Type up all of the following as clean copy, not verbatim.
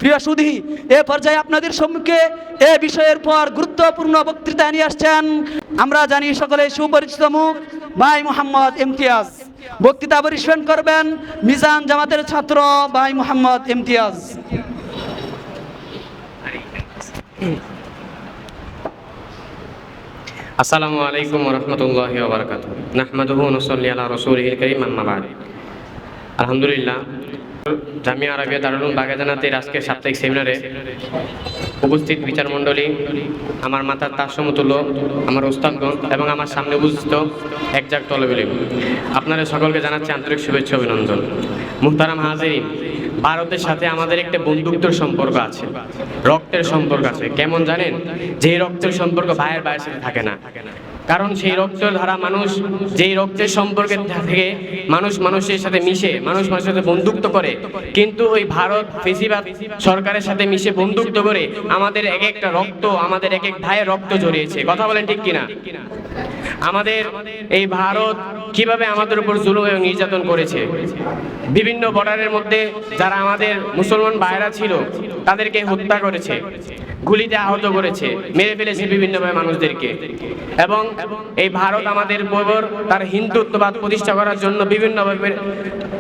প্রিয় সুধী, এ পর্যায়ে আপনাদের সম্মুখে এ বিষয়ের পর গুরুত্বপূর্ণ বক্তৃতা নিয়ে আসছেন আমরা জানি সকলে সুপরিচিত মুখ ভাই মোহাম্মদ ইমতিয়াজ। বক্তৃতা পরিবেশন করবেন মিজান জামাতের ছাত্র ভাই মোহাম্মদ ইমতিয়াজ। আসসালামু আলাইকুম ওয়া রাহমাতুল্লাহি ওয়া বারাকাতুহু। নাহমাদুহু ওয়া নুসাল্লি আলা রাসূলিহিল কারীম, আম্মা বা'দ। আলহামদুলিল্লাহ, জামিয়া আরবিয়া দারুল উলুম বাগেরহাটের আজকের সাপ্তাহিক সেমিনারে উপস্থিত বিচার মণ্ডলী, আমার মাথার তার সমতুল্য আমার ওস্তাদগণ এবং আমার সামনে উপস্থিত একজাক তলবে ইলম, আপনাদের সকলকে জানাচ্ছি আন্তরিক শুভেচ্ছা অভিনন্দন। মুহতারাম হাজিরিন, ভারতের সাথে আমাদের একটা বন্ধুত্বের সম্পর্ক আছে, রক্তের সম্পর্ক আছে। কেমন জানেন? যে রক্তের সম্পর্ক ভাইয়ের ভাইয়ের সাথে থাকে না, কারণ সেই রক্তের ধারা মানুষ যেই রক্তের সম্পর্কে থেকে মানুষ মানুষের সাথে মিশে, মানুষ মানুষের সাথে বন্ধুত্ব করে। কিন্তু ওই ভারত ফেসিবাদ সরকারের সাথে মিশে বন্ধুত্ব করে আমাদের এক একটা রক্ত, আমাদের এক এক ভাইয়ের রক্ত জড়িয়েছে। কথা বলেন ঠিক কিনা? আমাদের এই ভারত কিভাবে আমাদের উপর জুলুম এবং নির্যাতন করেছে। বিভিন্ন বর্ডারের মধ্যে যারা আমাদের মুসলমান ভাইরা ছিল তাদেরকে হত্যা করেছে, গুলিতে আহত করেছে, মেরে ফেলেছে বিভিন্নভাবে মানুষদেরকে। এবং এই ভারত আমাদের উপর তার হিন্দুত্ববাদ প্রতিষ্ঠা করার জন্য বিভিন্নভাবে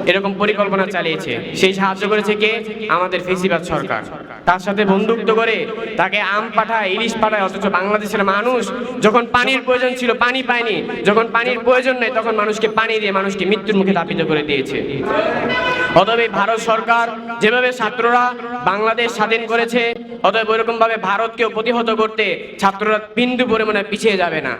এরকম পরিকল্পনা চালিয়েছে। সেই সাহায্য করেছে কে? আমাদের ফেসিবাদ সরকার। তার সাথে বন্ধুত্ব করে তাকে আম পাঠায়, ইলিশ পাঠায়, অথচ বাংলাদেশের মানুষ যখন পানির প্রয়োজন ছিল পানি পায়নি, যখন পানির প্রয়োজন নেই তখন মানুষকে পানি দিয়ে মানুষকে মৃত্যুর মুখে ধাবিত করে দিয়েছে। অতএব ভারত সরকার যেভাবে ছাত্ররা বাংলাদেশ স্বাধীন করেছে, অতএব ওইরকম ভাবে ভারতকেও প্রতিহত করতে ছাত্ররা বিন্দু পরিমাণে পিছিয়ে যাবে না।